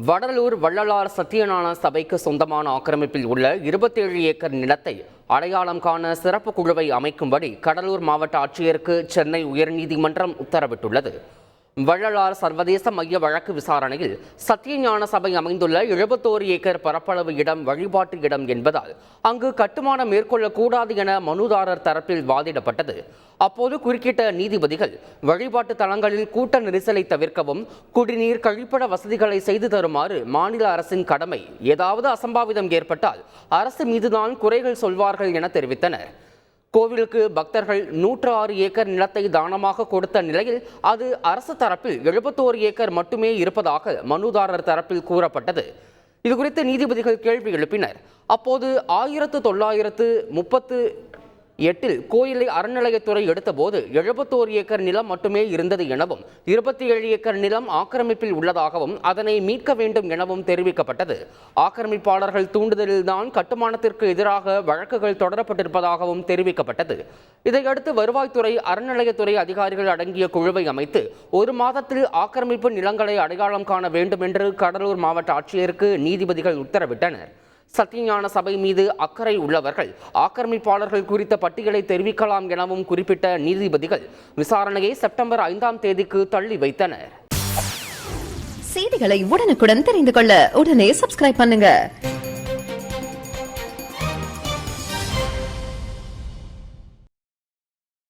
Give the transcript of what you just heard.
வடலூர் வள்ளலார் சத்தியஞான சபைக்கு சொந்தமான ஆக்கிரமிப்பில் உள்ள 27 ஏக்கர் நிலத்தை அடையாளம் காண சிறப்பு குழுவை அமைக்கும்படி கடலூர் மாவட்ட ஆட்சியருக்கு சென்னை உயர்நீதிமன்றம் உத்தரவிட்டுள்ளது. வள்ளலார் சர்வதேச மைய வழக்கு விசாரணையில் சத்தியஞான சபை அமைந்துள்ள 71 ஏக்கர் பரப்பளவு இடம் வழிபாட்டு இடம் என்பதால் அங்கு கட்டுமானம் மேற்கொள்ளக்கூடாது என மனுதாரர் தரப்பில் வாதிடப்பட்டது. அப்போது குறுக்கிட்ட நீதிபதிகள் வழிபாட்டு தலங்களில் கூட்ட நெரிசலை தவிர்க்கவும் குடிநீர் கழிப்பிட வசதிகளை செய்து தருமாறு மாநில அரசின் கடமை, ஏதாவது அசம்பாவிதம் ஏற்பட்டால் அரசு மீதுதான் குறைகள் சொல்வார்கள் என தெரிவித்தனர். கோவிலுக்கு பக்தர்கள் 106 ஏக்கர் நிலத்தை தானமாக கொடுத்த நிலையில் அது அரசு தரப்பில் 71 ஏக்கர் மட்டுமே இருப்பதாக மனுதாரர் தரப்பில் கூறப்பட்டது. இதுகுறித்து நீதிபதிகள் கேள்வி எழுப்பினர். அப்போது 1938 கோயிலை அறநிலையத்துறை எடுத்தபோது 71 ஏக்கர் நிலம் மட்டுமே இருந்தது எனவும் 27 ஏக்கர் நிலம் ஆக்கிரமிப்பில் உள்ளதாகவும் அதனை மீட்க வேண்டும் எனவும் தெரிவிக்கப்பட்டது. ஆக்கிரமிப்பாளர்கள் தூண்டுதலில்தான் கட்டுமானத்திற்கு எதிராக வழக்குகள் தொடரப்பட்டிருப்பதாகவும் தெரிவிக்கப்பட்டது. இதையடுத்து வருவாய்த்துறை, அறநிலையத்துறை அதிகாரிகள் அடங்கிய குழுவை அமைத்து 1 மாதத்தில் ஆக்கிரமிப்பு நிலங்களை அடையாளம் காண வேண்டும் என்று கடலூர் மாவட்ட ஆட்சியருக்கு நீதிபதிகள் உத்தரவிட்டனர். சத்தியஞான சபை மீது அக்கறை உள்ளவர்கள் ஆக்கிரமிப்பாளர்கள் குறித்த பட்டியலை தெரிவிக்கலாம் எனவும் குறிப்பிட்ட நீதிபதிகள் விசாரணையை செப்டம்பர் 5ஆம் தேதிக்கு தள்ளி வைத்தனர். செய்திகளை உடனுக்குடன் தெரிந்து கொள்ள உடனே சப்ஸ்கிரைப் பண்ணுங்க.